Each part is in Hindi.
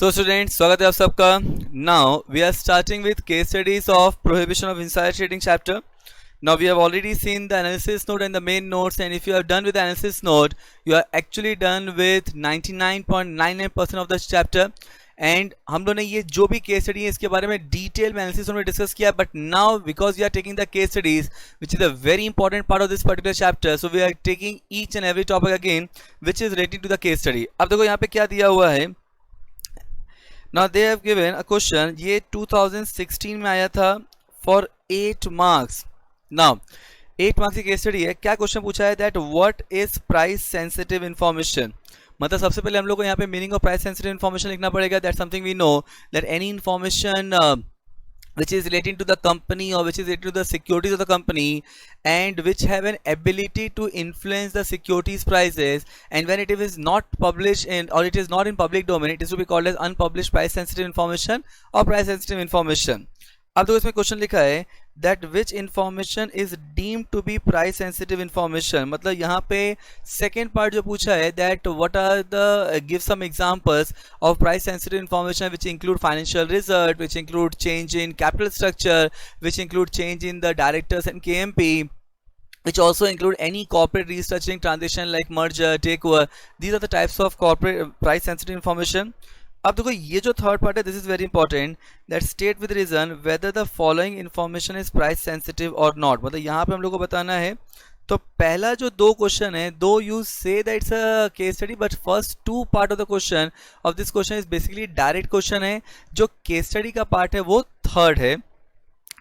So students, स्वागत है आप सबका. Now we are starting with case studies of prohibition of insider trading chapter. Now we have already seen the analysis note and the main notes, and if you have done with the analysis note, you are actually done with 99.99% of the chapter. And हम लोगों ने ये जो भी केस स्टडी है इसके बारे में डिटेल में एनालिसिस में डिस्कस किया, but now because we are taking the case studies which is a very important part of this particular chapter, so we are taking each and every topic again which is related to the case study. अब देखो यहाँ पे क्या दिया हुआ है. Now they have given a question, ये 2016 में आया था for 8 marks. Now 8 marks की केस स्टडी है. क्या क्वेश्चन पूछा है that what is price sensitive information. मतलब सबसे पहले हम लोग को यहाँ पे meaning of price sensitive information लिखना पड़ेगा. That something we know that any information which is relating to the company or which is related to the securities of the company and which have an ability to influence the securities prices, and when it is not published in or it is not in public domain, it is to be called as unpublished price sensitive information or price sensitive information. अब तो इसमें क्वेश्चन लिखा है that which information is deemed to be price sensitive information. मतलब यहाँ पे सेकेंड पार्ट जो पूछा है that what are the give some examples of price sensitive information which include financial result, which include change in capital structure, which include change in the directors and KMP, which also include any corporate restructuring transaction like merger, takeover. These are the types of corporate price sensitive information. अब देखो ये जो थर्ड पार्ट है, this is very important, that state with reason whether the following information is price sensitive और नॉट. मतलब यहाँ पे हम लोग को बताना है. तो पहला जो दो क्वेश्चन है, दो you say that it's a case study, but first two part of the question of this question is basically direct question है. जो केस स्टडी का पार्ट है वो थर्ड है.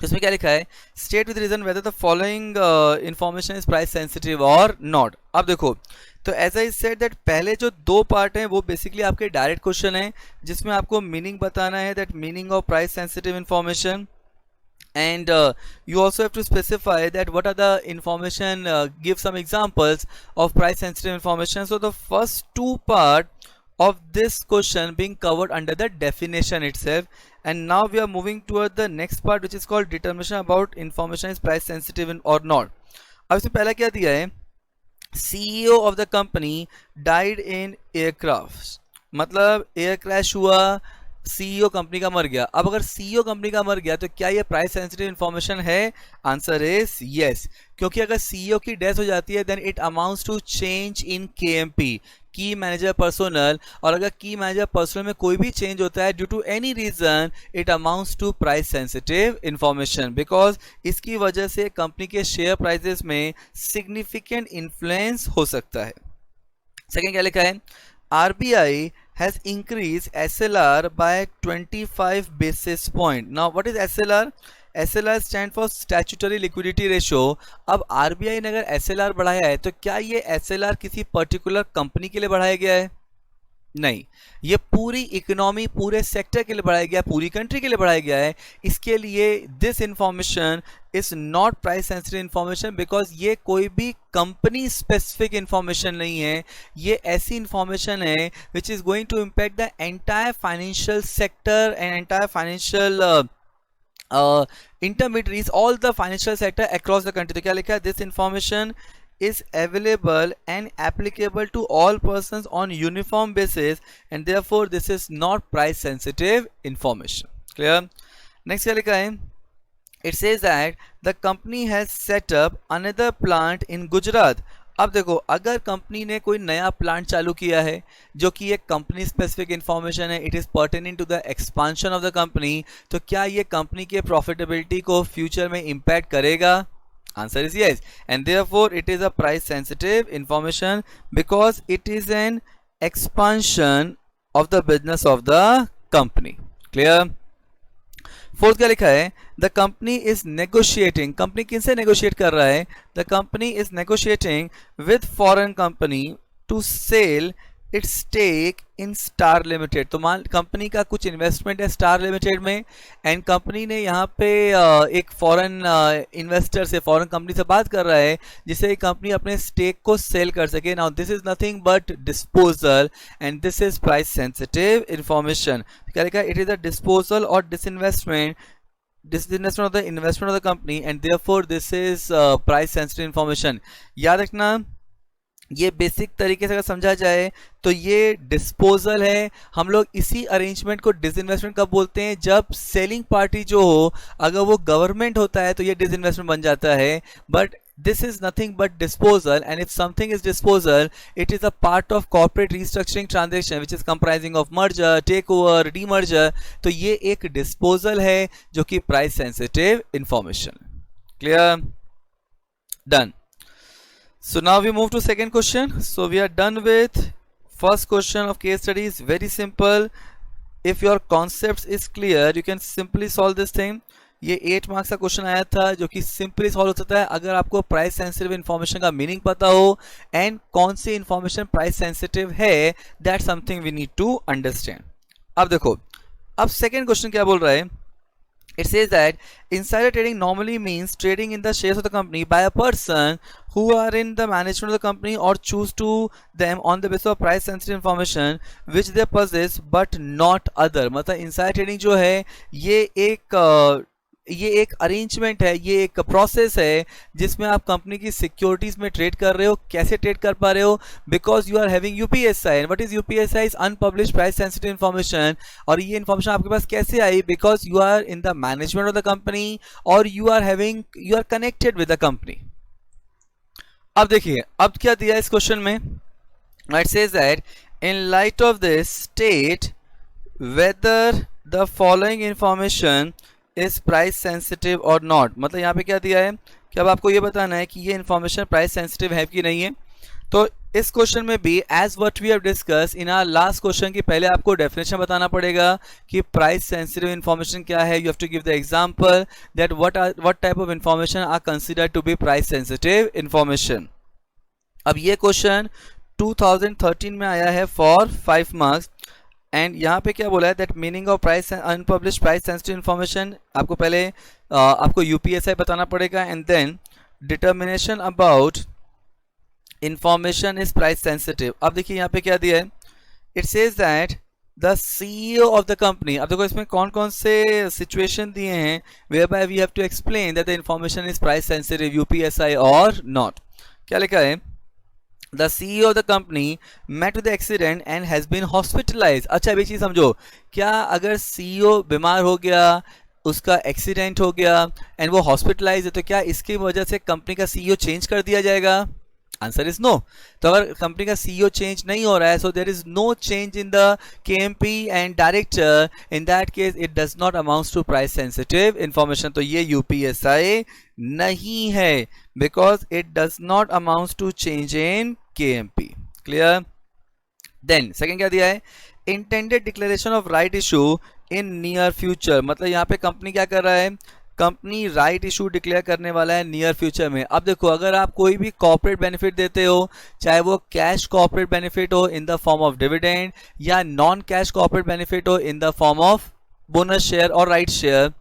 इसमें क्या लिखा है, state with reason whether the following information is price sensitive और नॉट. अब देखो, तो एज आई सेड दैट पहले जो दो पार्ट हैं वो बेसिकली आपके डायरेक्ट क्वेश्चन है जिसमें आपको मीनिंग बताना है, that meaning of price sensitive information, and you also have to specify that what are the information, give some examples of price sensitive information. So the first two part of this question being covered under the definition itself, and now we are moving toward the next part which is called determination about information is price sensitive or not. अब इसमें पहला क्या दिया है, CEO of the company died in aircraft. मतलब एयर क्रैश हुआ, CEO कंपनी का मर गया. अब अगर CEO कंपनी का मर गया तो क्या ये प्राइस सेंसिटिव इन्फॉर्मेशन है? आंसर इज यस, क्योंकि अगर CEO की डेथ हो जाती है then it amounts to change in KMP, key manager personnel, और अगर की मैनेजर पर्सोनल में कोई भी चेंज होता है due to any reason, it amounts to price sensitive information, because इसकी वजह से कंपनी के शेयर प्राइसेस में सिग्निफिकेंट इन्फ्लुएंस हो सकता है. सेकेंड क्या लिखा है, RBI has increased SLR by 25 basis point. Now what is SLR? SLR stand for statutory liquidity ratio. अब RBI ने अगर SLR बढ़ाया है तो क्या ये SLR किसी पर्टिकुलर कंपनी के लिए बढ़ाया गया है? नहीं, ये पूरी इकोनॉमी, पूरे सेक्टर के लिए बढ़ाया गया, पूरी कंट्री के लिए बढ़ाया गया है. इसके लिए this information is not price sensitive information, because ये कोई भी कंपनी स्पेसिफिक इंफॉर्मेशन नहीं है. ये ऐसी इंफॉर्मेशन है which is going to impact the entire financial sector and entire financial intermediaries, all the financial sector across the country. तो क्या लिखा है, this information is available and applicable to all persons on uniform basis, and therefore this is not price sensitive information. Clear? Next क्या लिखा है, it says that the company has set up another plant in Gujarat. अब देखो, अगर कंपनी ने कोई नया प्लांट चालू किया है जो कि एक कंपनी स्पेसिफिक इंफॉर्मेशन है, it is pertaining to the expansion of the company, तो क्या ये कंपनी के प्रॉफिटेबिलिटी को फ्यूचर में इंपैक्ट करेगा? Answer is yes, and therefore it is a price sensitive information because it is an expansion of the business of the company. Clear? Fourth क्या लिखा है, the company is negotiating. Company किनसे नेगोशिएट कर रहा है? The company is negotiating with foreign company to sell its stake in star limited. तो मान कंपनी का कुछ इन्वेस्टमेंट है स्टार लिमिटेड में, एंड कंपनी ने यहाँ पे एक फॉरेन इन्वेस्टर से, फॉरेन कंपनी से बात कर रहा है जिससे कंपनी अपने स्टेक को सेल कर सके. Now this is nothing but disposal, and this is price sensitive information. क्या लिखा है, इट इज अ डिस्पोजल और disinvestment of the investment of the company, and therefore this is price sensitive information. याद रखना, ये बेसिक तरीके से अगर समझा जाए तो ये डिस्पोजल है। हम लोग इसी अरेंजमेंट को डिसइन्वेस्टमेंट कब बोलते हैं, जब सेलिंग पार्टी जो हो अगर वो गवर्नमेंट होता है तो ये डिसइन्वेस्टमेंट बन जाता है। But this is nothing but disposal, and if something is disposal, it is a part of corporate restructuring transaction which is comprising of merger, takeover, demerger. तो ये एक disposal है जो कि price sensitive information. Clear? Done. So now we move to second question. So we are done with first question of case study. Is very simple. If your concepts is clear, you can simply solve this thing. ये 8 मार्क्स का क्वेश्चन आया था जो कि सिंपली सॉल्व हो सकता है अगर आपको प्राइस सेंसिटिव इन्फॉर्मेशन का मीनिंग पता हो एंड कौन सी इन्फॉर्मेशन प्राइस सेंसिटिव है, that something we need to understand. अब देखो, अब सेकेंड क्वेश्चन क्या बोल रहा है, it says that insider trading normally means trading in the shares of the company by a person who are in the management of the company or choose to them on the basis of price sensitive information which they possess but not other। मतलब insider trading जो है ये एक अरेंजमेंट है, ये एक प्रोसेस है जिसमें आप कंपनी की सिक्योरिटीज में ट्रेड कर रहे हो। कैसे ट्रेड कर पा रहे हो, because you are having UPSI. And what is UPSI? Is unpublished price sensitive information. और ये इन्फॉर्मेशन आपके पास कैसे आई, because you are in the management of the company और you are connected with the company. अब देखिए, अब क्या दिया इस क्वेश्चन में, it says that in light of this state whether the following information is price sensitive और नॉट। मतलब यहाँ पे क्या दिया है कि अब आपको ये बताना है कि ये इन्फॉर्मेशन प्राइस सेंसिटिव है कि नहीं है। तो इस क्वेश्चन में भी as what we have discuss in our last question की पहले आपको डेफिनेशन बताना पड़ेगा कि प्राइस सेंसिटिव इन्फॉर्मेशन क्या है। You have to give the example that what type of information are considered to be price sensitive information. अब ये क्वेश्चन 2013 में आया है फॉर 5 मार्क्स। एंड यहाँ पे क्या बोला है, that meaning of price unpublished price sensitive information. आपको पहले आपको यूपीएसआई बताना पड़ेगा and then determination about information is price sensitive. अब देखिए यहाँ पे क्या दिया है, it says that the CEO of the company. अब देखो इसमें कौन कौन से सिचुएशन दिए हैं whereby we have to explain that the information is price sensitive, UPSI और नॉट। क्या लिखा है, The CEO of the company met with the accident and has been hospitalized। अच्छा अभी चीज समझो, क्या अगर CEO बीमार हो गया, उसका एक्सीडेंट हो गया एंड वो हॉस्पिटलाइज है, तो क्या इसकी वजह से कंपनी का CEO चेंज कर दिया जाएगा? Answer is no. तो अगर कंपनी का सीईओ चेंज नहीं हो रहा है, so there is no change in the KMP and director, in that case it does not amounts to price sensitive information. तो ये यूपीएसआई नहीं है because it does not amounts to change in KMP. Clear? Then second क्या दिया है, intended declaration of right issue in near future. मतलब यहाँ पे कंपनी क्या कर रहा है, कंपनी राइट इशू डिक्लेयर करने वाला है नियर फ्यूचर में। अब देखो, अगर आप कोई भी कॉर्पोरेट बेनिफिट देते हो, चाहे वो कैश कॉर्पोरेट बेनिफिट हो in the form of dividend या नॉन कैश कॉर्पोरेट बेनिफिट हो in the form of bonus share और राइट शेयर,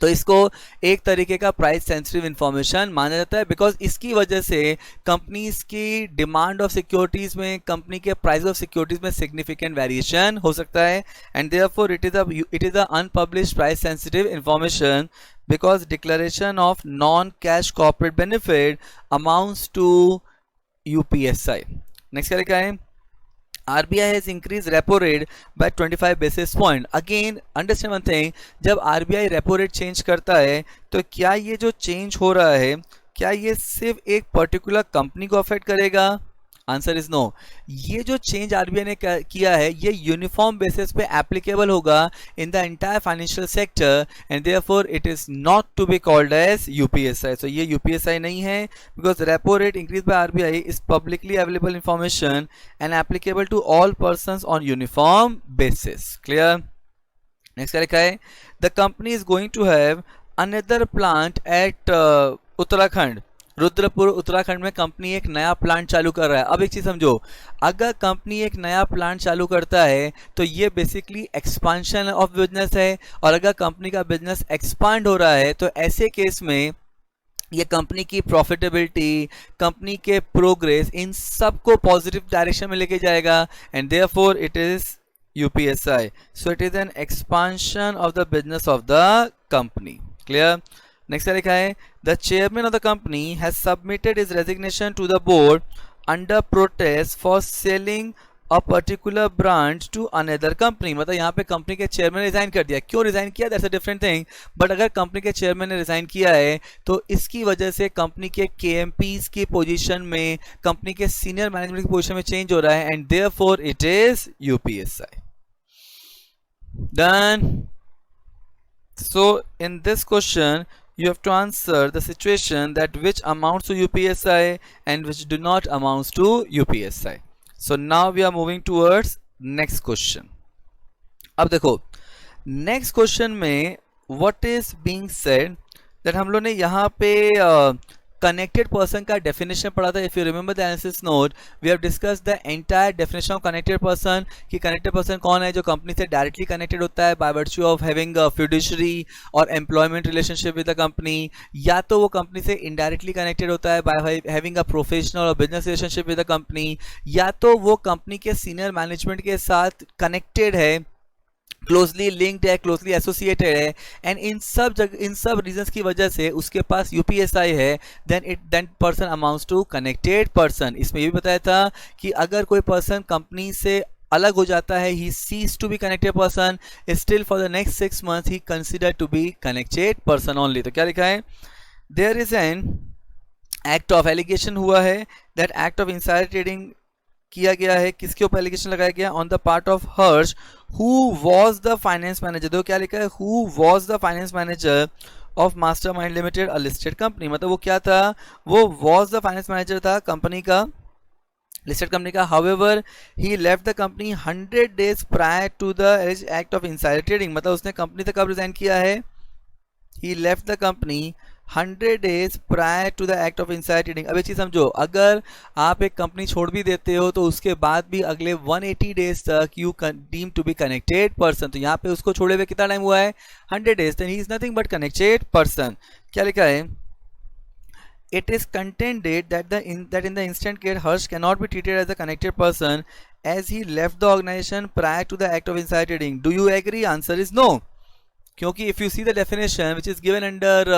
तो इसको एक तरीके का प्राइस सेंसिटिव इंफॉर्मेशन माना जाता है बिकॉज इसकी वजह से कंपनीज की डिमांड ऑफ सिक्योरिटीज में, कंपनी के प्राइस ऑफ सिक्योरिटीज में सिग्निफिकेंट वेरिएशन हो सकता है। And therefore it is a unpublished price sensitive information because declaration of non-cash corporate benefit amounts to UPSI। Next क्या लिखा है, RBI has increased repo rate by 25 basis point। Again understand one thing, जब RBI repo rate change करता है तो क्या ये जो change हो रहा है, क्या ये सिर्फ एक पर्टिकुलर कंपनी को अफेक्ट करेगा? Answer is no. ये जो चेंज आरबीआई ने किया है ये यूनिफॉर्म बेसिस पे एप्लीकेबल होगा in the entire financial sector and therefore it is not to be called as UPSI. So ये यूपीएसआई नहीं है because repo rate increase by RBI is publicly available information and applicable to all persons on uniform basis. Clear? Next क्या लिखा है, the company is going to have another plant at Uttarakhand. Rudrapur Uttarakhand में कंपनी एक नया प्लांट चालू कर रहा है। अब एक चीज समझो, अगर कंपनी एक नया प्लांट चालू करता है तो ये बेसिकली एक्सपांशन ऑफ बिजनेस है, और अगर कंपनी का बिजनेस एक्सपांड हो रहा है तो ऐसे केस में ये कंपनी की प्रॉफिटेबिलिटी, कंपनी के प्रोग्रेस, इन सब को पॉजिटिव डायरेक्शन में लेके जाएगा and therefore it is UPSI. So it is an expansion of the business of the company. Clear? Next लिखा है, the chairman of the company has submitted his resignation to the board under protest for selling a particular brand to another company. मतलब यहाँ पे कंपनी के चेयरमैन ने रिजाइन कर दिया। क्यों रिजाइन किया, that's a different thing, but अगर कंपनी के चेयरमैन ने रिजाइन किया है तो इसकी वजह से कंपनी के केएमपीज की पोजीशन में, कंपनी के सीनियर मैनेजमेंट की पोजीशन में चेंज हो रहा है, and therefore it is UPSI. Done. So in this question you have to answer the situation that which amounts to UPSI and which do not amounts to UPSI. So now we are moving towards next question. अब देखो next question में what is being said that हम लोग ने यहाँ पे कनेक्टेड पर्सन का डेफिनेशन पढ़ा था। If you remember the analysis note, we have discuss the entire definition of connected person कि कनेक्टेड पर्सन कौन है, जो कंपनी से डायरेक्टली कनेक्टेड होता है by virtue of having a fiduciary और employment relationship with the company, या तो वो कंपनी से इनडायरेक्टली कनेक्टेड होता है बाय हैविंग अ प्रोफेशनल और business relationship with the company, या तो वो कंपनी के सीनियर मैनेजमेंट के साथ कनेक्टेड है, क्लोजली लिंक्ड है, क्लोजली एसोसिएटेड है, एंड इन सब रीजंस की वजह से उसके पास यूपीएसआई है, then person amounts to connected person. इसमें ये भी बताया था कि अगर कोई पर्सन कंपनी से अलग हो जाता है, he ceases to be connected person, still for the next 6 months he consider to be connected person only. तो क्या लिखा है, there is an act of allegation हुआ है, that act of insider trading किया गया है, किसके ऊपर एलिगेशन लगाया गया, on the part of Harsh who was the finance manager. देखो क्या लिखा है, who was the finance manager of Mastermind limited a listed company. मतलब वो क्या था, वो वाज द फाइनेंस मैनेजर था कंपनी का, लिस्टेड कंपनी का। However he left the company 100 days prior to the act of insider trading. मतलब उसने कंपनी से कब रिजाइन किया है, he left the company 100 days prior to the act of insider trading. अब एक चीज़ समझो, अगर आप एक कंपनी छोड़ भी देते हो तो उसके बाद भी अगले 180 days तक you deem to be connected person. तो यहाँ पे उसको छोड़े हुए कितना टाइम हुआ है, 100 days, then he is nothing but connected person. क्या लिखा है, it is contended that in the instant case Harsh cannot be treated as a connected person as he left the organization prior to the act of insider trading. Do you agree? Answer is no. क्योंकि if you see the definition which is given under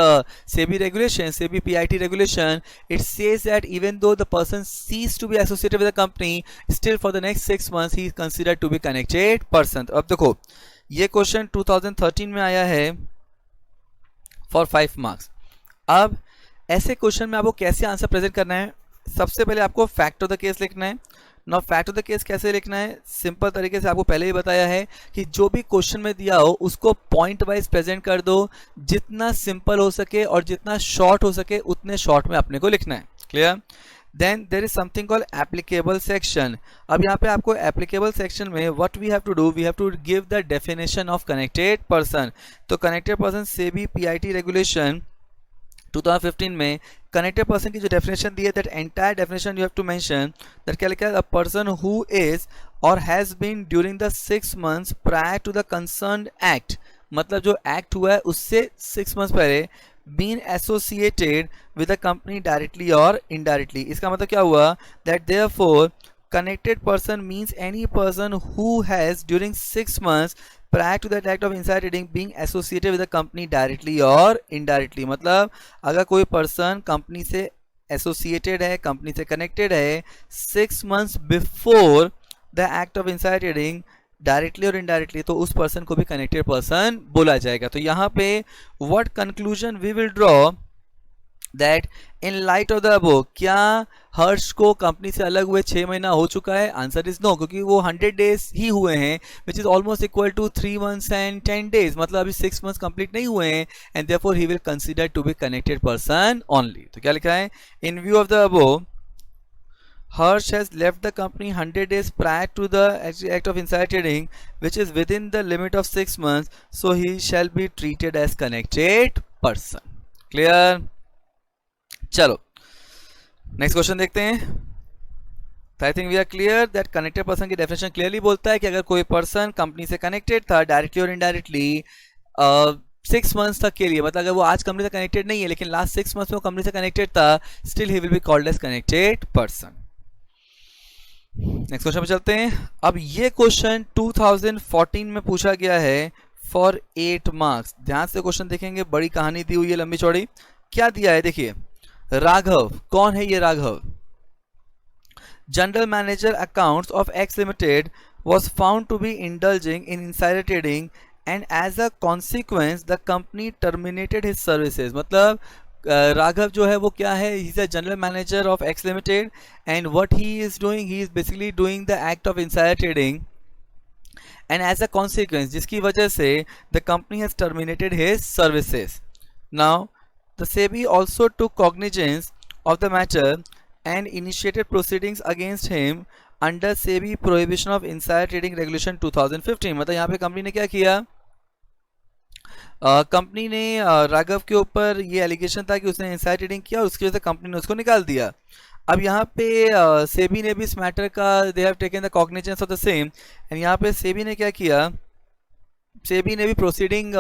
SEBI regulation, SEBI PIT regulation, it says that even though the person ceased to be associated with the company, still for the next 6 months he is considered to be connected person. अब देखो ये क्वेश्चन 2013 में आया है for 5 marks. अब ऐसे क्वेश्चन में आपको कैसे आंसर प्रेजेंट करना है, सबसे पहले आपको फैक्ट ऑफ द केस लिखना है। Now fact of the case कैसे लिखना है, सिंपल तरीके से आपको पहले ही बताया है कि जो भी क्वेश्चन में दिया हो उसको पॉइंट वाइज प्रेजेंट कर दो, जितना सिंपल हो सके और जितना शॉर्ट हो सके उतने शॉर्ट में अपने को लिखना है। Clear? Then there is something called applicable section. अब यहाँ पे आपको एप्लीकेबल सेक्शन में what we have to do, we have to give the definition of connected person. तो कनेक्टेड पर्सन से भी पीआईटी रेगुलेशन 2015 में कनेक्टेड पर्सन की जो डेफिनेशन दी है, that entire definition you have to mention, that क्या लिखा है, a person who is or has been during the 6 months prior to the concerned act. मतलब जो एक्ट हुआ है उससे 6 months पहले been associated with the company directly और इनडायरेक्टली। इसका मतलब क्या हुआ, that therefore connected person means any person who has during 6 months prior to that act of insider trading being associated with the company directly or indirectly। मतलब अगर कोई पर्सन कंपनी से एसोसिएटेड है, कंपनी से कनेक्टेड है 6 months before the act of insider trading directly और इनडायरेक्टली, तो उस पर्सन को भी कनेक्टेड पर्सन बोला जाएगा। तो यहाँ पे what conclusion we will draw, that in light of the above, क्या हर्ष को कंपनी से अलग हुए 6 महीना हो चुका है? आंसर इज नो, क्योंकि वो 100 days ही हुए हैं, which is almost equal to 3 months and 10 days। मतलब अभी 6 months कंप्लीट नहीं हुए हैं, and therefore he will consider to be connected person only. तो क्या लिखा है, in view of the above Harsh has left the company 100 days prior to the act of insider trading, which is within the limit of 6 months, so he shall be treated as connected person. Clear? चलो नेक्स्ट क्वेश्चन देखते हैं। I think we are clear that connected person की डेफिनेशन क्लियरली बोलता है कि अगर कोई पर्सन कंपनी से कनेक्टेड था डायरेक्टली और इनडायरेक्टली 6 months तक के लिए, मतलब अगर वो आज कंपनी से कनेक्टेड नहीं है लेकिन लास्ट 6 months में वो कंपनी से कनेक्टेड था, still he will be called as connected person. Next question पे चलते हैं। अब ये क्वेश्चन 2014 में पूछा गया है फॉर 8 marks। ध्यान से क्वेश्चन देखेंगे, बड़ी कहानी दी हुई है लंबी चौड़ी। क्या दिया है देखिए, राघव, कौन है ये Raghav? General manager accounts of X Limited was found to be indulging in insider trading and as a consequence the company terminated his services. मतलब राघव जो है वो क्या है, he is a general manager of X Limited and what he is doing, he is basically doing the act of insider trading and as a consequence जिसकी वजह से the company has terminated his services. Now the SEBI also took cognizance of the matter and initiated proceedings against him under SEBI prohibition of insider trading regulation 2015. मतलब यहाँ पे कंपनी ने क्या किया, कंपनी ने राघव के ऊपर ये एलिगेशन था कि उसने इनसाइड ट्रेडिंग किया और उसकी वजह से कंपनी ने उसको निकाल दिया. अब यहाँ पे सेबी ने भी इस मैटर का they have taken the cognizance of the same and यहाँ पे सेबी ने क्या किया, सेबी ने भी प्रोसीडिंग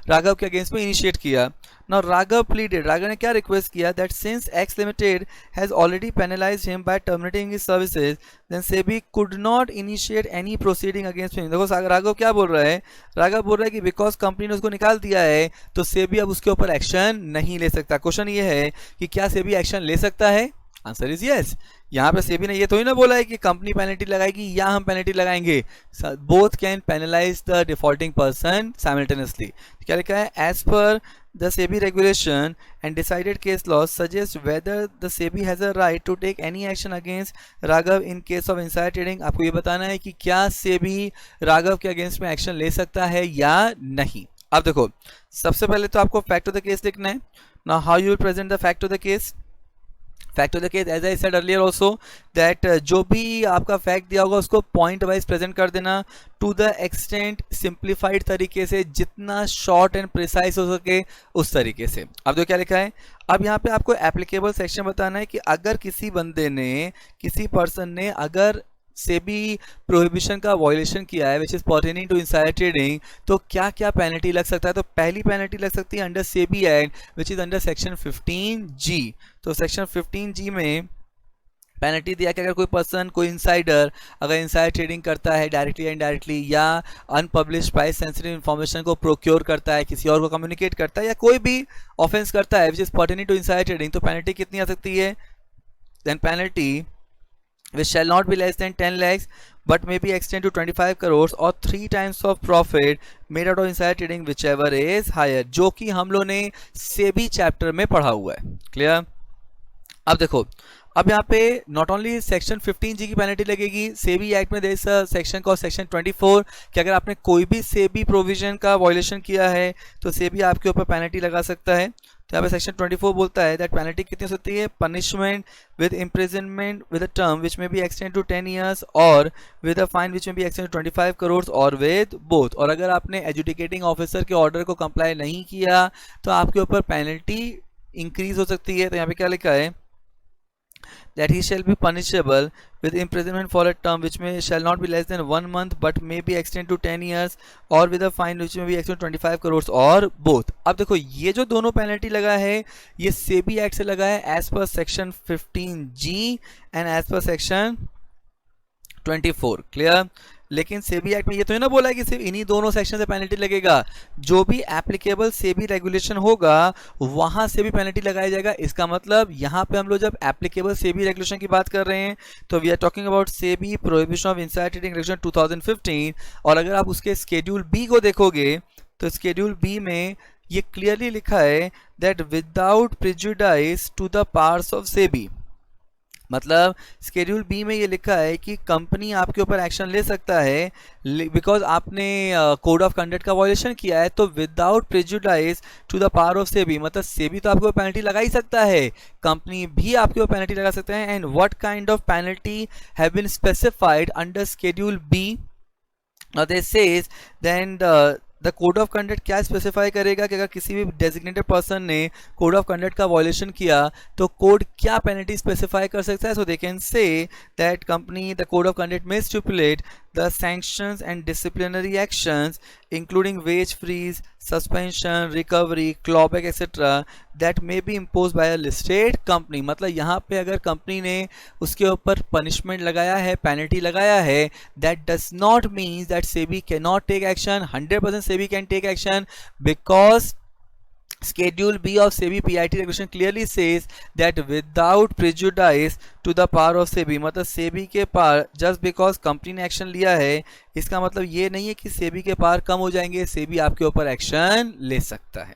राघव के अगेंस्ट में इनिशिएट किया. नाउ राघव प्लीडेड, राघव ने क्या रिक्वेस्ट किया that since X limited has already penalized him by terminating his services then SEBI could not initiate any proceeding against him. देखो राघव क्या बोल रहा है, राघव बोल रहा है कि बिकॉज कंपनी ने उसको निकाल दिया है तो सेबी अब उसके ऊपर एक्शन नहीं ले सकता. क्वेश्चन ये है कि क्या सेबी एक्शन ले सकता है, आंसर इज यस. यहाँ पे सेबी ने ये तो ही ना बोला है कि कंपनी पेनल्टी लगाएगी या हम पेनल्टी लगाएंगे, both can penalize the defaulting person simultaneously. क्या लिखा है, as per the SEBI regulation and decided case law suggest whether the SEBI has a right to take any action against Raghav in case of insider trading. आपको ये बताना है कि क्या सेबी राघव के अगेंस्ट में एक्शन ले सकता है या नहीं. अब देखो सबसे पहले तो आपको फैक्ट ऑफ द केस लिखना है. Now how you will present the fact of the case. Fact of the case as I said earlier also that जो भी आपका फैक्ट दिया होगा उसको पॉइंट वाइज प्रेजेंट कर देना टू द एक्सटेंट सिंप्लीफाइड तरीके से, जितना शॉर्ट एंड प्रिसाइज हो सके उस तरीके से. अब देखो क्या लिखा है, अब यहाँ पे आपको एप्लीकेबल सेक्शन बताना है कि अगर किसी बंदे ने, किसी पर्सन ने अगर सेबी प्रोहिबिशन का वायलेशन किया है which is pertaining to insider trading, तो क्या क्या पेनल्टी लग सकता है. तो पहली पेनल्टी लग सकती है under SEBI act which is under section 15G. तो सेक्शन 15G में पेनल्टी दिया कि अगर कोई पर्सन, कोई इनसाइडर अगर इनसाइडर ट्रेडिंग करता है डायरेक्टली या इनडायरेक्टली, या अनपब्लिश्ड प्राइस सेंसिटिव इन्फॉर्मेशन को प्रोक्योर करता है, किसी और को कम्युनिकेट करता है, या कोई भी ऑफेंस करता है which is pertaining to insider trading, तो पेनल्टी कितनी आ सकती है, then penalty which shall not be less than 10 lakhs but may be extended to 25 crores or 3 times of profit made out of insider trading whichever is higher, जो कि हम लोग ने सेबी चैप्टर में पढ़ा हुआ है. क्लियर. अब देखो अब यहाँ पे नॉट ओनली सेक्शन 15G की पेनल्टी लगेगी, सेबी एक्ट में देश सेक्शन का सेक्शन 24 कि अगर आपने कोई भी सेबी प्रोविजन का वायलेशन किया है तो सेबी आपके ऊपर पेनल्टी लगा सकता है. तो यहाँ पे सेक्शन 24 बोलता है दैट पेनल्टी कितनी हो सकती है, punishment with imprisonment with a term which में बी एक्सटेंड टू 10 years और विद अ फाइन विच में बी एक्सटेंड टू 25 crores और विद बोथ. और अगर आपने एजुकेटिंग ऑफिसर के ऑर्डर को कंप्लाई नहीं किया तो आपके ऊपर पेनल्टी इंक्रीज हो सकती है. तो यहाँ पे क्या लिखा है that he shall be punishable with imprisonment for a term which may shall not be less than 1 month but may be extended to 10 years or with a fine which may be extended to 25 crores और both. अब देखो ये जो दोनों पेनल्टी लगा है ये सेबी एक्ट से लगा है as per section 15G and as per section 24. Clear. लेकिन सेबी एक्ट में ये तो है ना बोला है कि सिर्फ इन्हीं दोनों सेक्शन से पेनल्टी लगेगा, जो भी एप्लीकेबल सेबी रेगुलेशन होगा वहां से भी पेनल्टी लगाया जाएगा. इसका मतलब यहाँ पे हम लोग जब एप्लीकेबल सेबी रेगुलेशन की बात कर रहे हैं तो we are talking about SEBI prohibition of insider trading regulation 2015. और अगर आप उसके स्केड्यूल बी को देखोगे तो स्केड्यूल बी में ये क्लियरली लिखा है that without prejudice to the powers of SEBI. मतलब स्केड्यूल बी में ये लिखा है कि कंपनी आपके ऊपर एक्शन ले सकता है बिकॉज आपने कोड ऑफ कंडक्ट का वायलेशन किया है, तो without prejudice to the power of SEBI, मतलब सेबी तो आपके ऊपर पेनल्टी लगा ही सकता है, कंपनी भी आपके ऊपर पेनल्टी लगा सकते हैं. And what kind of penalty have been specified under schedule B. Now this says then the code of conduct क्या स्पेसिफाई करेगा कि अगर किसी भी डेजिग्नेटेड पर्सन ने कोड ऑफ कंडक्ट का वायलेशन किया तो कोड क्या पेनल्टी स्पेसिफाई कर सकता है. So they can say that company the code of conduct में stipulate the sanctions and disciplinary actions including wage freeze, suspension, recovery, clawback etc. that may be imposed by a listed company. मतलब यहाँ पे अगर कंपनी ने उसके ऊपर पनिशमेंट लगाया है, पेनल्टी लगाया है, that does not mean that SEBI cannot take action. 100% SEBI can take action because Schedule B of SEBI PIT regulation clearly says that without prejudice to the power of SEBI, मतलब SEBI के पार just because कंपनी ने एक्शन लिया है इसका मतलब ये नहीं है कि SEBI के पार कम हो जाएंगे, SEBI आपके ऊपर एक्शन ले सकता है.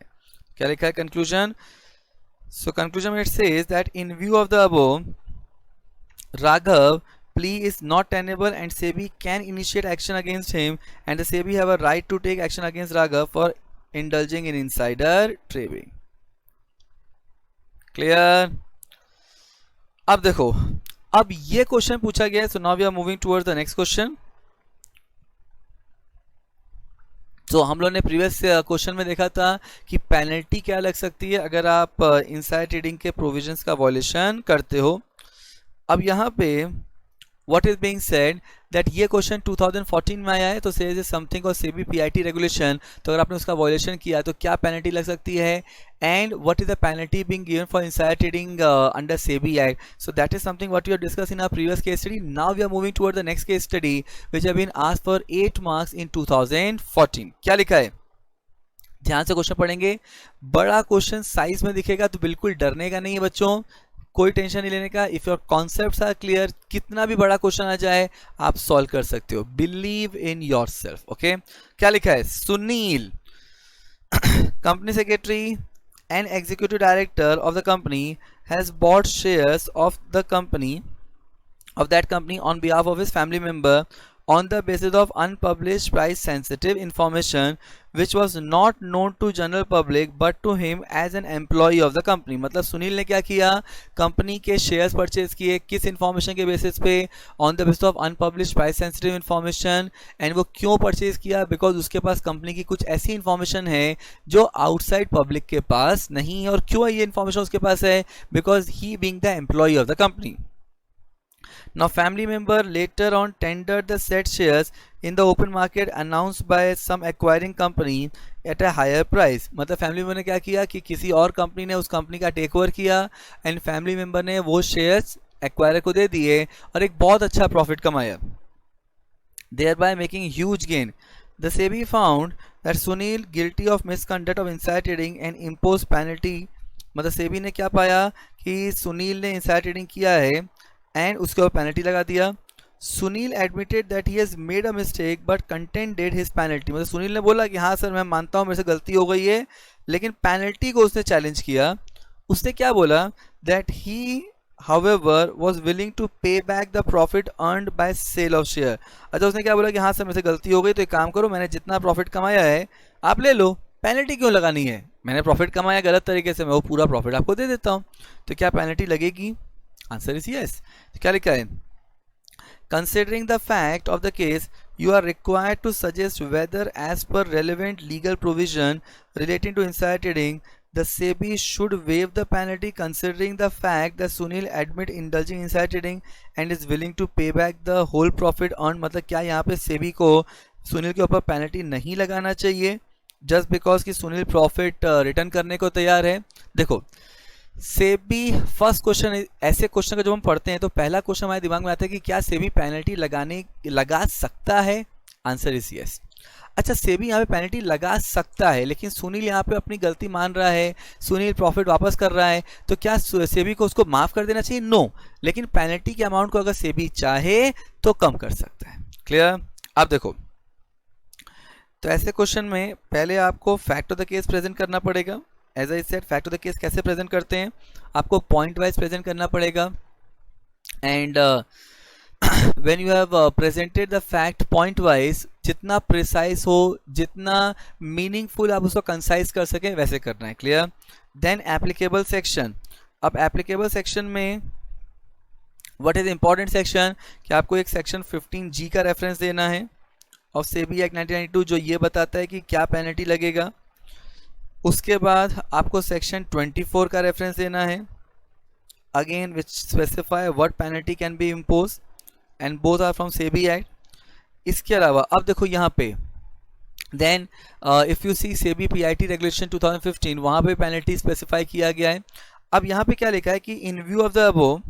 क्या लिखा है conclusion? So conclusion it says that in view of the above, Raghav plea is not tenable and SEBI can initiate action against him, and the SEBI have a right to take action against Raghav for indulging in insider trading. Clear? अब देखो, अब ये क्वेश्चन पूछा गया है. So now we are moving towards the next question. तो हम लोगों ने प्रीवियस क्वेश्चन में देखा था कि पेनल्टी क्या लग सकती है अगर आप इनसाइड ट्रेडिंग के प्रोविजंस का वॉयलेशन करते हो. अब यहाँ पे what is being said that ये क्वेश्चन 2014 में आया है. तो सेज इज समथिंग और सेबी पीआईटी रेगुलेशन, तो अगर आपने उसका वॉयलेशन किया तो क्या पेनल्टी लग सकती है, and what is the penalty being given for inside trading under SEBI act. So that is something what we have discuss in our previous case study. Now we are moving toward the next case study which have been asked for 8 marks in 2014. क्या लिखा है, ध्यान से क्वेश्चन पढ़ेंगे. बड़ा क्वेश्चन साइज में दिखेगा तो बिल्कुल डरने का नहीं है बच्चों, कोई टेंशन नहीं लेने का. If your concepts are clear, कितना भी बड़ा क्वेश्चन आ जाए आप सॉल्व कर सकते हो. Believe in yourself. ओके, क्या लिखा है, Sunil company secretary and executive director of the company has bot shares of the company of that company on behalf of his family member on the basis of unpublished price sensitive information which was not known to general public but to him as an employee of the company. मतलब सुनील ने क्या किया, कंपनी के शेयर्स परचेज किए, किस इंफॉर्मेशन के बेसिस पे, on the basis of unpublished price sensitive information. And वो क्यों परचेज किया, बिकॉज उसके पास कंपनी की कुछ ऐसी इंफॉर्मेशन है जो आउटसाइड पब्लिक के पास नहीं है. और क्यों ये इंफॉर्मेशन उसके पास है, because he being the employee of the company. Now family member later on tendered the said shares in the open market announced by some acquiring company at a higher price. मतलब फैमिली मेंबर ने क्या किया कि किसी और कंपनी ने उस कंपनी का टेक ओवर किया एंड फैमिली मेंबर ने वो शेयर्स एक्वायरर को दे दिए और एक बहुत अच्छा प्रॉफिट कमाया, thereby making huge gain. The SEBI found that Sunil guilty of misconduct of insider trading and imposed penalty. मतलब सेबी ने क्या पाया कि सुनील ने इनसाइड ट्रेडिंग किया है एंड उसके ऊपर पेनल्टी लगा दिया. Sunil admitted that he has made a mistake but contended his penalty. मतलब सुनील ने बोला कि हाँ सर मैं मानता हूँ मेरे से गलती हो गई है, लेकिन पेनल्टी को उसने चैलेंज किया. उसने क्या बोला, that he however was willing to pay back the profit earned by sale of share. अच्छा, उसने क्या बोला कि हाँ सर मेरे से गलती हो गई, तो एक काम करो, मैंने जितना प्रॉफिट कमाया है आप ले लो, पेनल्टी क्यों लगानी है, मैंने प्रॉफिट कमाया गलत तरीके से, मैं वो पूरा प्रॉफिट आपको दे देता हूँ. तो क्या पेनल्टी लगेगी, आंसर इज यस. क्या लिखा है, considering the fact of the case you are required to suggest whether as per relevant legal provision relating to insider trading the SEBI should waive the penalty considering the fact that Sunil admit indulging insider trading and is willing to pay back the whole profit earned. मतलब क्या यहाँ पे SEBI को सुनील के ऊपर पेनल्टी नहीं लगाना चाहिए जस्ट बिकॉज कि सुनील प्रॉफिट रिटर्न करने को तैयार है. देखो सेबी फर्स्ट क्वेश्चन, ऐसे क्वेश्चन का जब हम पढ़ते हैं तो पहला क्वेश्चन हमारे दिमाग में आता है कि क्या सेबी पेनल्टी लगा सकता है, आंसर इज यस. अच्छा, सेबी यहाँ पे पेनल्टी लगा सकता है, लेकिन सुनील यहाँ पे अपनी गलती मान रहा है, सुनील प्रॉफिट वापस कर रहा है, तो क्या सेबी को उसको माफ कर देना चाहिए, नो. लेकिन पेनल्टी के अमाउंट को अगर सेबी चाहे तो कम कर सकता है. क्लियर. अब देखो, तो ऐसे क्वेश्चन में पहले आपको fact of the case present करना पड़ेगा. As I said, fact of the case कैसे प्रेजेंट करते हैं, आपको पॉइंट वाइज प्रेजेंट करना पड़ेगा. And when you have presented the fact point wise, जितना प्रिसाइज हो, जितना मीनिंगफुल आप उसको कंसाइज कर सकें वैसे करना है. क्लियर. Then applicable section. अब एप्लीकेबल सेक्शन में व्हाट इज इंपॉर्टेंट सेक्शन, कि आपको एक सेक्शन 15G का रेफरेंस देना है ऑफ सेबी एक्ट 1992 जो ये बताता है कि क्या पेनल्टी लगेगा. उसके बाद आपको सेक्शन 24 का रेफरेंस देना है, again which specify what penalty can be impose and both are from SEBI act. इसके अलावा अब देखो यहाँ पे, then if you see SEBI PIT regulation 2015, वहाँ पे पेनल्टी स्पेसिफाई किया गया है. अब यहाँ पे क्या लिखा है कि इन व्यू ऑफ द अबव,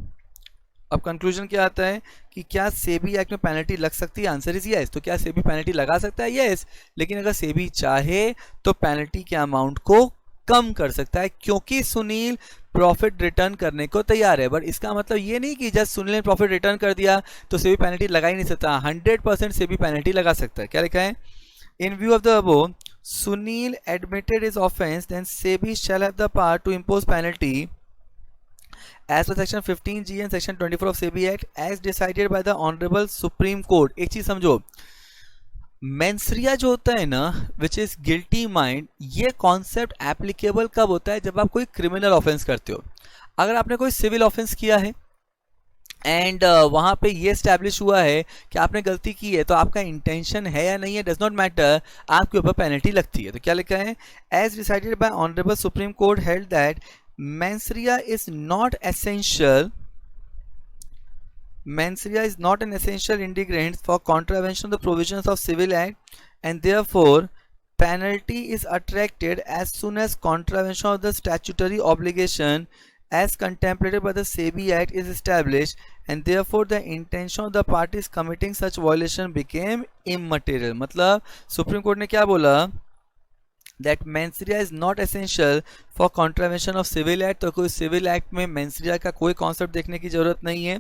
अब कंक्लूजन क्या आता है कि क्या सेबी एक्ट में पेनल्टी लग सकती है, आंसर इज यस. तो क्या सेबी पेनल्टी लगा सकता है, यस. लेकिन अगर सेबी चाहे तो पेनल्टी के अमाउंट को कम कर सकता है क्योंकि सुनील प्रॉफिट रिटर्न करने को तैयार है। बट इसका मतलब ये नहीं कि जस्ट सुनील ने प्रॉफिट रिटर्न कर दिया तो सेबी पेनल्टी लगा ही नहीं सकता, 100% सेबी पेनल्टी लगा सकता है। क्या लिखा है? In view of the above, Sunil admitted his offense, then SEBI shall have the power to impose penalty as per section 15G and section 24 of SEBI Act as decided by the Honorable Supreme Court। एक चीज समझो, मेंसरिया जो होता है ना, विच इज गिल्टी माइंड, ये कॉन्सेप्ट एप्लीकेबल कब होता है? जब आप कोई क्रिमिनल ऑफेंस करते हो। अगर आपने कोई सिविल ऑफेंस किया है एंड वहाँ पे ये स्टैब्लिश हुआ है कि आपने गलती की है, तो आपका इंटेंशन है या नहीं है डज नॉट मैटर, आपके ऊपर पेनल्टी लगती है। तो क्या लिखा है? As decided by honourable Supreme Court held that mens rea is not essential, mensria is not an essential ingredient for contravention of the provisions of Civil Act, and therefore penalty is attracted as soon as contravention of the statutory obligation as contemplated by the SEBI Act is established, and therefore the intention of the parties committing such violation became immaterial। मतलब सुप्रीम कोर्ट ने क्या बोला? that mensria is not essential for contravention of Civil Act। तो कोई सिविल एक्ट में मेंसरिया का कोई कॉन्सेप्ट देखने की जरूरत नहीं है।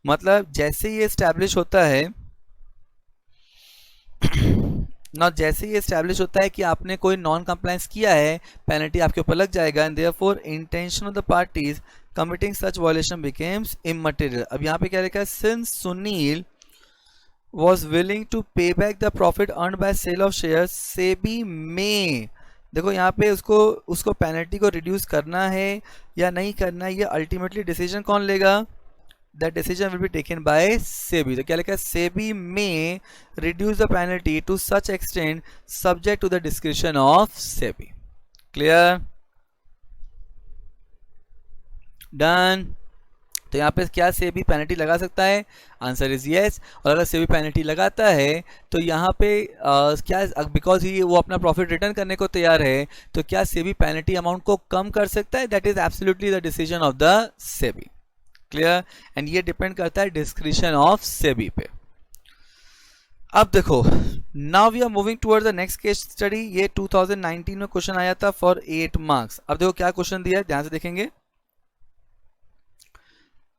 मतलब जैसे ये एस्टैब्लिश होता है ना, जैसे ये एस्टैब्लिश होता है कि आपने कोई नॉन कंप्लायंस किया है, पेनल्टी आपके ऊपर लग जाएगा। And therefore intention of the parties committing such violation becomes immaterial. अब यहाँ पे क्या लिखा है? Since Sunil was willing to pay back the profit earned by sale of shares, SEBI may, देखो यहाँ पे उसको पेनल्टी को रिड्यूस करना है या नहीं करना है, ये अल्टीमेटली डिसीजन कौन लेगा? That decision will be taken by SEBI। तो क्या लिखा है? SEBI may reduce the penalty to such extent subject to the discretion of SEBI। Clear? Done. तो यहाँ पे क्या सेबी पेनल्टी लगा सकता है? Answer is yes. और अगर सेबी पेनल्टी लगाता है तो यहाँ पे क्या, बिकॉज ही वो अपना प्रॉफिट रिटर्न करने को तैयार है, तो क्या सेबी पेनल्टी अमाउंट को कम कर सकता है? That is absolutely the decision of the SEBI. Clear? And ये डिपेंड करता है डिस्क्रिशन ऑफ सेबी पे। अब देखो, now we are moving toward the next case study. ये 2019 में क्वेश्चन आया था फॉर 8 मार्क्स। अब देखो क्या क्वेश्चन दिया है, ध्यान से देखेंगे।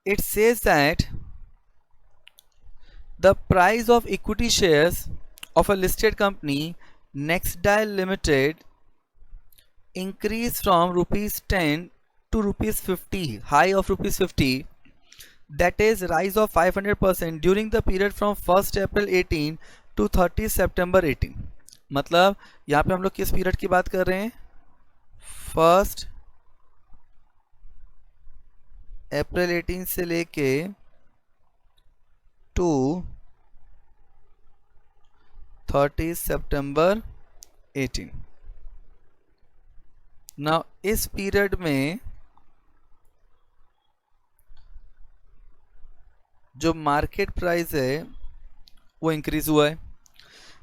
It says that the price of equity shares of a listed company Nextdial Limited increased from rupees 10 to rupees 50, high of rupees 50, that is rise of 500% during the period from 1st April 18 to 30 September 18। मतलब यहाँ पे हम लोग किस पीरियड की बात कर रहे हैं? 1 अप्रैल 18 से लेके टू 30 सितंबर 18। नाउ इस पीरियड में जो मार्केट प्राइस है वो इंक्रीज हुआ है।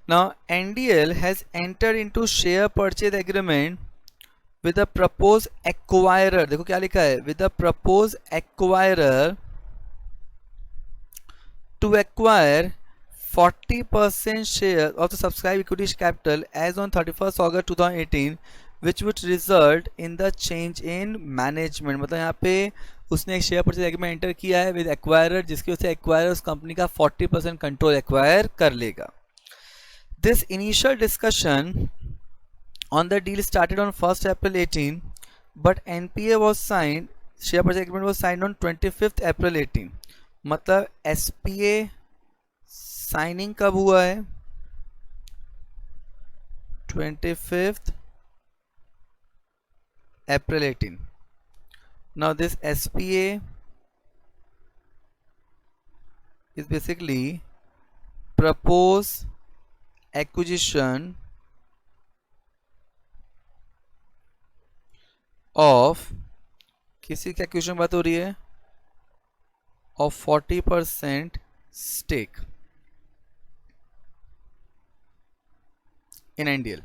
Now NDL has entered into share purchase agreement with the proposed acquirer, देखो क्या लिखा है? with the proposed acquirer to acquire 40% share of the subscribed equity capital as on 31st August 2018, which would result in the change in management। मतलब यहाँ पे उसने एक शेयर परचेज एग्रीमेंट एंटर किया है विद एक्वायरर, जिसकी वजह से एक्वायरर उस कंपनी का 40% कंट्रोल एक्वायर कर लेगा। This initial discussion on the deal started on 1st April 18, but NPA was signed, share purchase agreement was signed on 25th April 18। मतलब SPA साइनिंग कब हुआ है? 25th April 18। Now this SPA is basically proposed acquisition of, किसी का क्वेश्चन बात हो रही है, of 40% stake in NDL.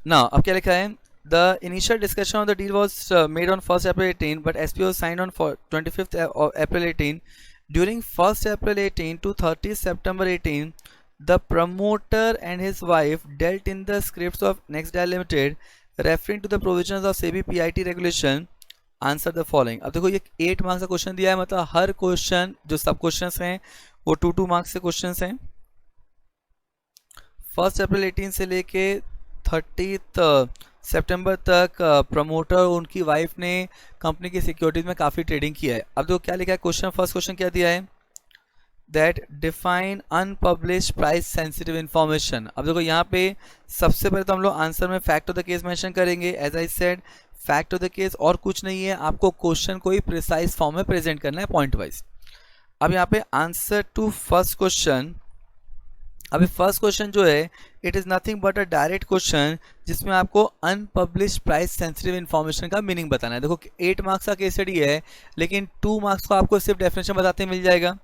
Now अब क्या लिखा है? The initial discussion of the deal was made on 1st April 18, but SPO was signed on 25th April 18। During 1st April 18 to 30 September 18, The promoter and his wife dealt in the scripts of Nextdial Limited, referring to the provisions of SEBI PIT regulation. Answer the following. अब देखो ये 8 मार्क्स का क्वेश्चन दिया है, मतलब हर क्वेश्चन जो सब क्वेश्चंस हैं वो 2 मार्क्स के क्वेश्चंस हैं. 1 अप्रैल 18 से लेके 30 सितंबर तक प्रमोटर और उनकी वाइफ ने कंपनी की सिक्योरिटीज में काफ़ी ट्रेडिंग किया है. अब देखो क्या लिखा है क्वेश्चन, फर्स्ट क्वेश्चन क्या दिया है, that define unpublish price sensitive information. अब देखो यहाँ पे सबसे पहले तो हम लोग आंसर में fact of the case mention करेंगे. As I said, fact of the case और कुछ नहीं है, आपको क्वेश्चन को ही प्रिसाइज फॉर्म में प्रेजेंट करना है पॉइंट वाइज. अब यहाँ पे आंसर टू फर्स्ट क्वेश्चन, अभी फर्स्ट क्वेश्चन जो है it is nothing but a direct question जिसमें आपको अनपब्लिश प्राइस सेंसिटिव इन्फॉर्मेशन का मीनिंग बताना है. देखो 8 मार्क्स का केस स्टडी है, लेकिन 2 मार्क्स को आपको सिर्फ डेफिनेशन बताते मिल जाएगा.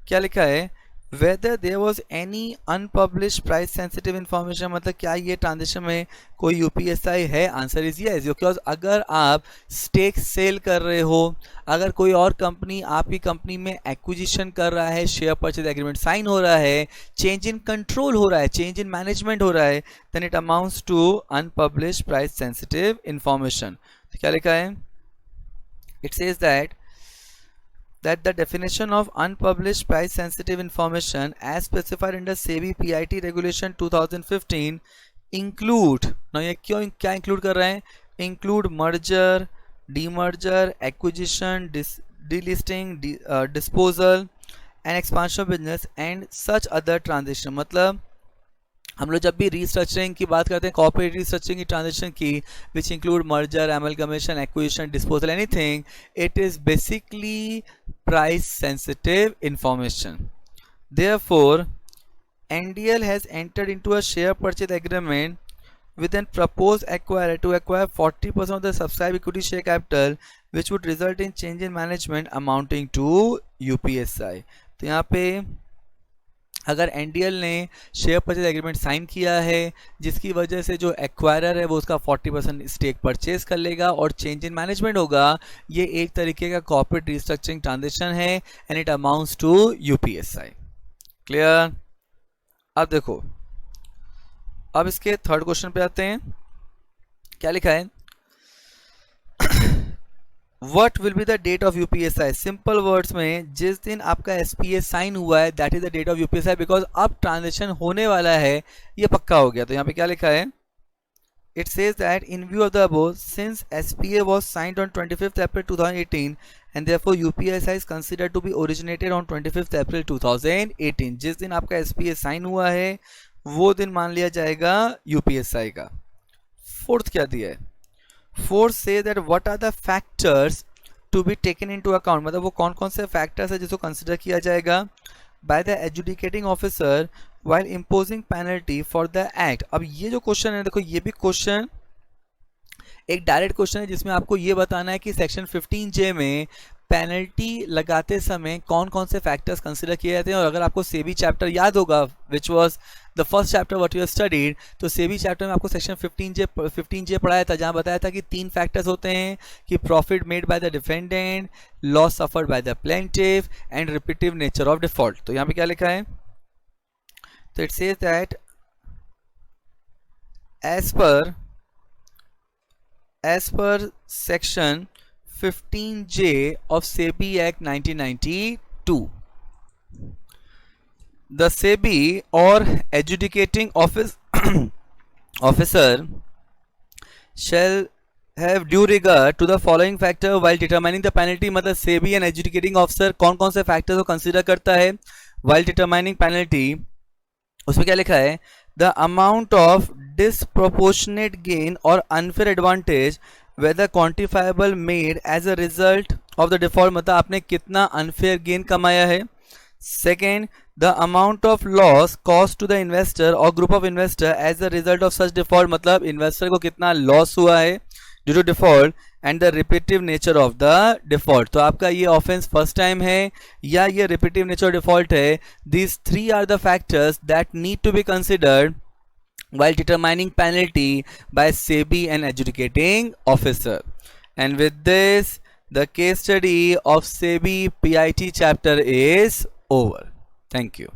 क्या लिखा है, whether there was any unpublished price sensitive information, मतलब क्या ये ट्रांजेक्शन में कोई यूपीएसआई है. आंसर इज यस, बिकॉज अगर आप स्टेक सेल कर रहे हो, अगर कोई और कंपनी आपकी कंपनी में एक्विजिशन कर रहा है, शेयर परचेज एग्रीमेंट साइन हो रहा है, चेंज इन कंट्रोल हो रहा है, चेंज इन मैनेजमेंट हो रहा है, then it amounts to unpublished price sensitive information. तो क्या लिखा है, it says that the definition of unpublished price sensitive information as specified under SEBI PIT regulation 2015 include, now ये क्यों क्या include कर रहे हैं, include merger, demerger, acquisition, delisting, disposal and expansion of business and such other transaction. मतलब हम लोग जब भी रीस्ट्रक्चरिंग की बात करते हैं, कॉर्पोरेट रीस्ट्रक्चरिंग की ट्रांजेक्शन की, which include merger, amalgamation, acquisition, disposal, anything, it is basically price sensitive information. Therefore NDL has entered into a share purchase agreement with an proposed acquirer to acquire 40% of the subscribed equity share capital, which would result in change in management amounting to UPSI. तो यहाँ पे अगर एनडीएल ने शेयर परचेज एग्रीमेंट साइन किया है, जिसकी वजह से जो एक्वायरर है वो उसका 40% स्टेक परचेज कर लेगा और चेंज इन मैनेजमेंट होगा, ये एक तरीके का कॉर्पोरेट रिस्ट्रक्चरिंग ट्रांजेक्शन है and it amounts to UPSI. Clear. अब देखो, अब इसके थर्ड क्वेश्चन पे आते हैं. क्या लिखा है, What will be the date of UPSI? Simple words में जिस दिन आपका SPA साइन हुआ है that is the date of UPSI, because अब ट्रांजेक्शन होने वाला है, ये पक्का हो गया. तो यहाँ पे क्या लिखा है, it says that in view of the above, since SPA was signed on 25th April 2018 and therefore UPSI is considered to be originated on 25th April 2018. जिस दिन आपका SPA साइन हुआ है वो दिन मान लिया जाएगा UPSI का. फोर्थ क्या दिया है, फोर्थ से that what are the factors to be taken into account, मतलब वो कौन कौन से फैक्टर्स है जिसको कंसिडर किया जाएगा by the adjudicating officer while imposing penalty for the act. अब ये जो क्वेश्चन है, देखो ये भी क्वेश्चन एक डायरेक्ट क्वेश्चन है जिसमें आपको ये बताना है कि सेक्शन 15J में पेनल्टी लगाते समय कौन कौन से फैक्टर्स कंसिडर किए जाते हैं. और अगर आपको सेबी चैप्टर याद होगा which was the first chapter what you have studied, तो सेबी चैप्टर में आपको सेक्शन 15J पढ़ाया था, जहां बताया था कि 3 फैक्टर्स होते हैं कि profit made by the defendant, loss suffered by the plaintiff and repetitive nature of default. तो यहाँ पे क्या लिखा है, तो it says that as per section 15J of SEBI Act 1992, the SEBI or adjudicating officer shall have due regard to the following factor while determining the penalty. मतलब SEBI and adjudicating officer कौन कौन से फैक्टर्स को कंसिडर करता है while determining penalty. उसमें क्या लिखा है, the amount of disproportionate gain or unfair advantage whether quantifiable made as a result of the default, मतलब आपने कितना unfair gain कमाया है. Second, the amount of loss caused to the investor or group of investor as a result of such default, मतलब investor को कितना loss हुआ है due to default, and the repetitive nature of the default. तो आपका ये offense first time है या ये repetitive nature default है. These 3 are the factors that need to be considered while determining penalty by SEBI and adjudicating officer. And with this, the case study of SEBI PIT chapter is over. Thank you.